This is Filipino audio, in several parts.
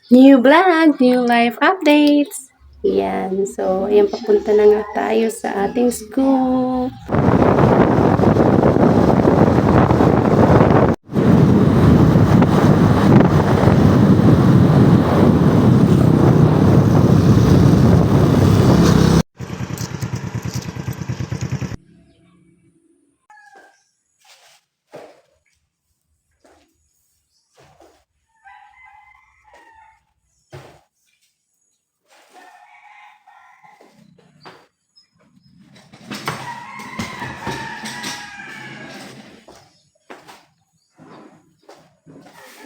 New vlog, new life updates. Yan. So, ayan, papunta na nga tayo sa ating school.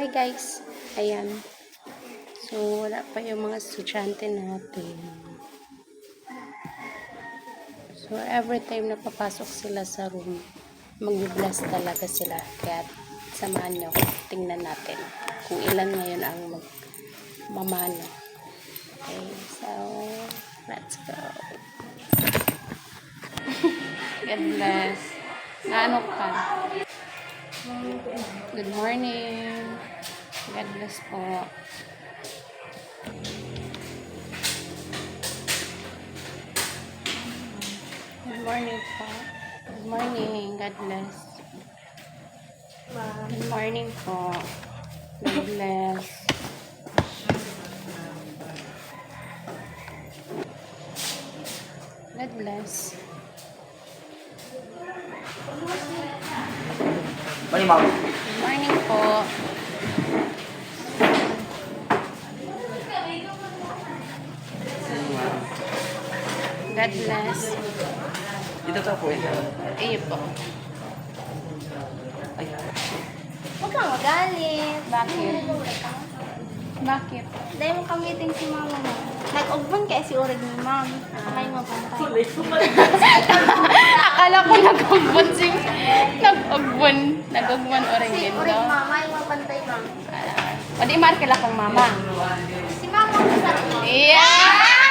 Hi guys. Ayan. So, wala pa yung mga estudyante natin. So, every time na papasok sila sa room, mag-bless talaga sila. Kaya, samahan nyo. Tingnan natin kung ilan ngayon ang mamano. Okay, so, let's go. God bless. Naano ka? Good morning. God bless po. Good morning po. Good morning. God bless. Good morning po. God bless. God bless. Morning, Mom. Good morning po. God bless. Dito ka po. Ayun po. Ay, Huwag kang magalit. Bakit? Bakit? Dahil mo kamiting si mama mo. Nag-ugban kaya si Urig ni ma'am. Kamay mo pantay. Akala ko nag-ugbon si... Nag-ugbon o rin Si yun, Urig no? mama, yung mga pantay ma'am. O di markila kang mama. Si mama ko sa mama. Yeah!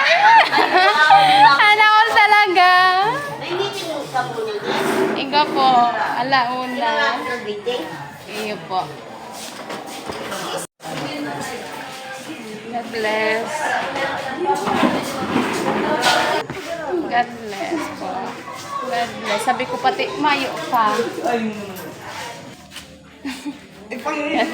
Ano ko talaga? Hindi ka po nito. Ikaw po. Alauna. Biting. Iyo po. God bless. God bless po. God bless. Sabi ko pati, mayo pa. ay. Ipangin.